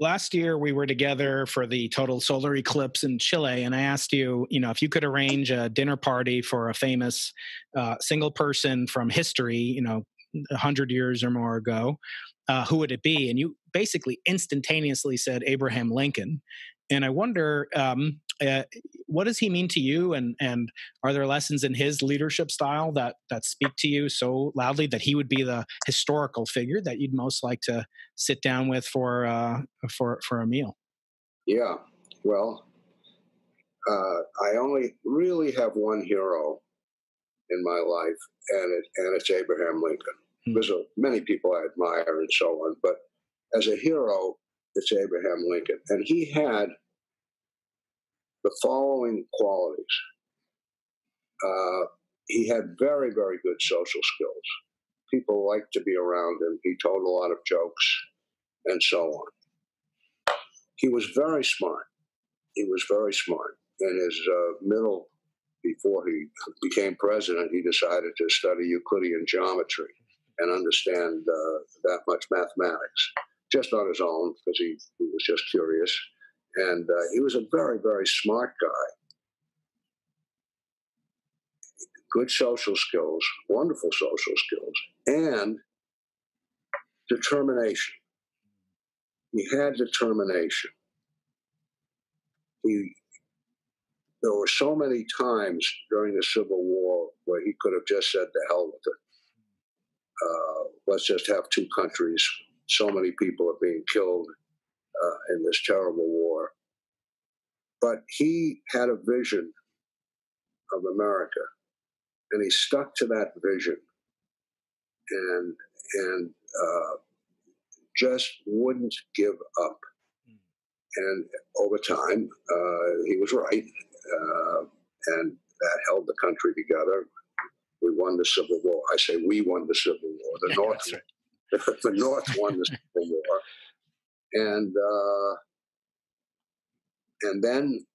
last year we were together for the total solar eclipse in Chile, and I asked you, if you could arrange a dinner party for a famous single person from history, 100 years or more ago, who would it be? And you basically instantaneously said Abraham Lincoln. And I wonder, what does he mean to you? And are there lessons in his leadership style that speak to you so loudly that he would be the historical figure that you'd most like to sit down with for a meal? Yeah, well, I only really have one hero in my life, and it's Abraham Lincoln. There's many people I admire and so on, but as a hero, it's Abraham Lincoln. And he had the following qualities. He had very, very good social skills. People liked to be around him. He told a lot of jokes and so on. He was very smart. He was very smart. In his before he became president, he decided to study Euclidean geometry and understand that much mathematics, just on his own, because he was just curious. And he was a very, very smart guy. Good social skills, wonderful social skills, and determination. He had determination. There were so many times during the Civil War where he could have just said, "To hell with it. Let's just have two countries. So many people are being killed in this terrible war." But he had a vision of America, and he stuck to that vision, and just wouldn't give up. And over time, he was right, and that held the country together. We won the Civil War. I say we won the Civil War. The North, right. The North won the Civil War, and then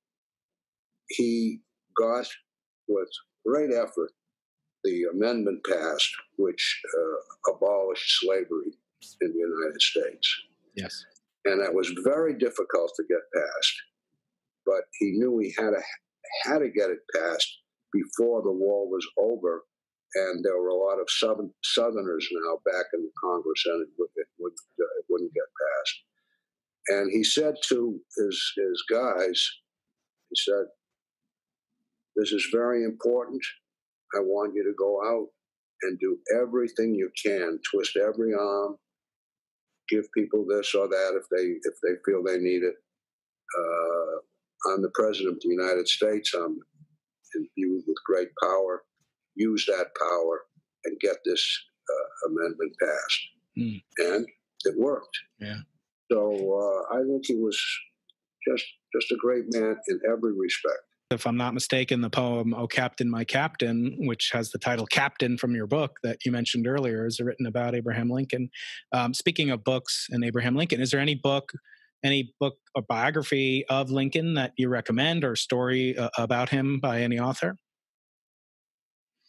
he got, with great effort, the amendment passed, which abolished slavery in the United States. Yes. And that was very difficult to get passed, but he knew he had to get it passed before the war was over, and there were a lot of Southerners now back in the Congress, and it wouldn't get passed. And he said to his guys, he said, "This is very important. I want you to go out and do everything you can, twist every arm, give people this or that if they feel they need it. I'm the president of the United States. I'm imbued with great power. Use that power and get this amendment passed." And it worked. Yeah. So I think he was just a great man in every respect. If I'm not mistaken, the poem "Oh Captain, My Captain," which has the title Captain from your book that you mentioned earlier, is written about Abraham Lincoln. Speaking of books and Abraham Lincoln, is there any book or biography of Lincoln that you recommend, or story about him by any author?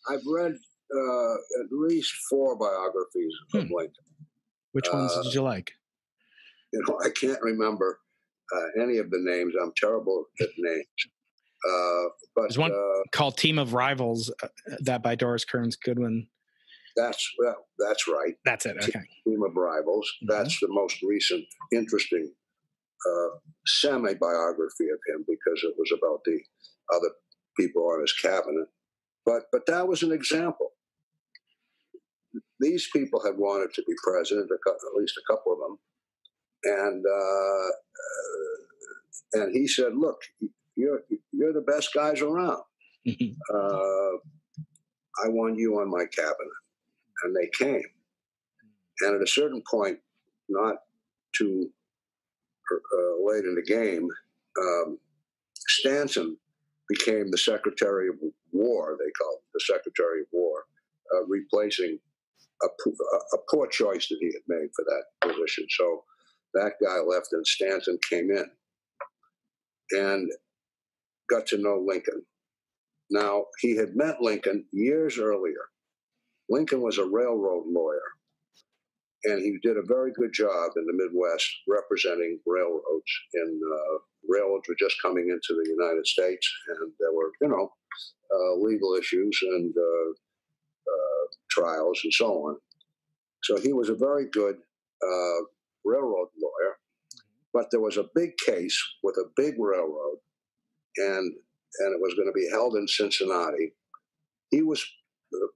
I've read at least 4 biographies of Lincoln. Which ones did you like? I can't remember any of the names. I'm terrible at names. But there's one called "Team of Rivals," that by Doris Kearns Goodwin. That's right. That's it. Okay. Team of Rivals. Mm-hmm. That's the most recent, interesting semi-biography of him, because it was about the other people on his cabinet. But that was an example. These people had wanted to be president, at least a couple of them, and he said, "Look, you're the best guys around. I want you on my cabinet." And they came. And at a certain point, not too late in the game, Stanton became the Secretary of War. They called it the Secretary of War, replacing a poor choice that he had made for that position. So that guy left, and Stanton came in and got to know Lincoln. Now, he had met Lincoln years earlier. Lincoln was a railroad lawyer, and he did a very good job in the Midwest representing railroads. And railroads were just coming into the United States, and there were, legal issues and trials and so on. So he was a very good railroad lawyer. But there was a big case with a big railroad, and it was going to be held in Cincinnati. He was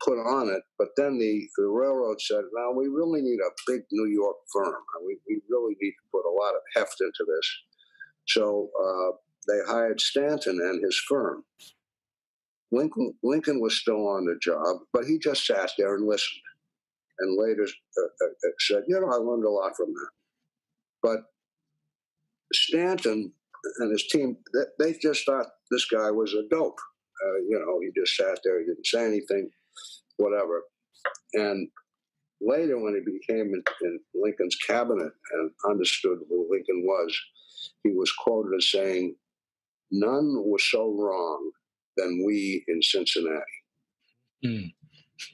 put on it, but then the railroad said, "Now we really need a big New York firm. We really need to put a lot of heft into this." So they hired Stanton and his firm. Lincoln was still on the job, but he just sat there and listened, and later said, "I learned a lot from that." But Stanton and his team, they just thought this guy was a dope. He just sat there, he didn't say anything, whatever. And later, when he became in Lincoln's cabinet and understood who Lincoln was, he was quoted as saying, "None was so wrong than we in Cincinnati." Mm.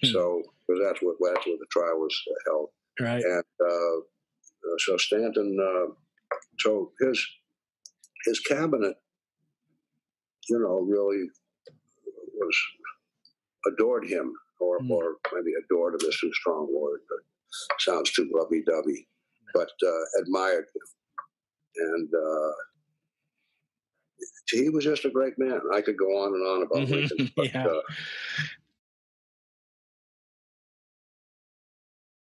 So, because that's what the trial was held. Right. And so Stanton, so his cabinet, really adored him, or maybe adored is a too strong word, but sounds too lovey-dovey, but admired him. And he was just a great man. I could go on and on about Lincoln, but Yeah.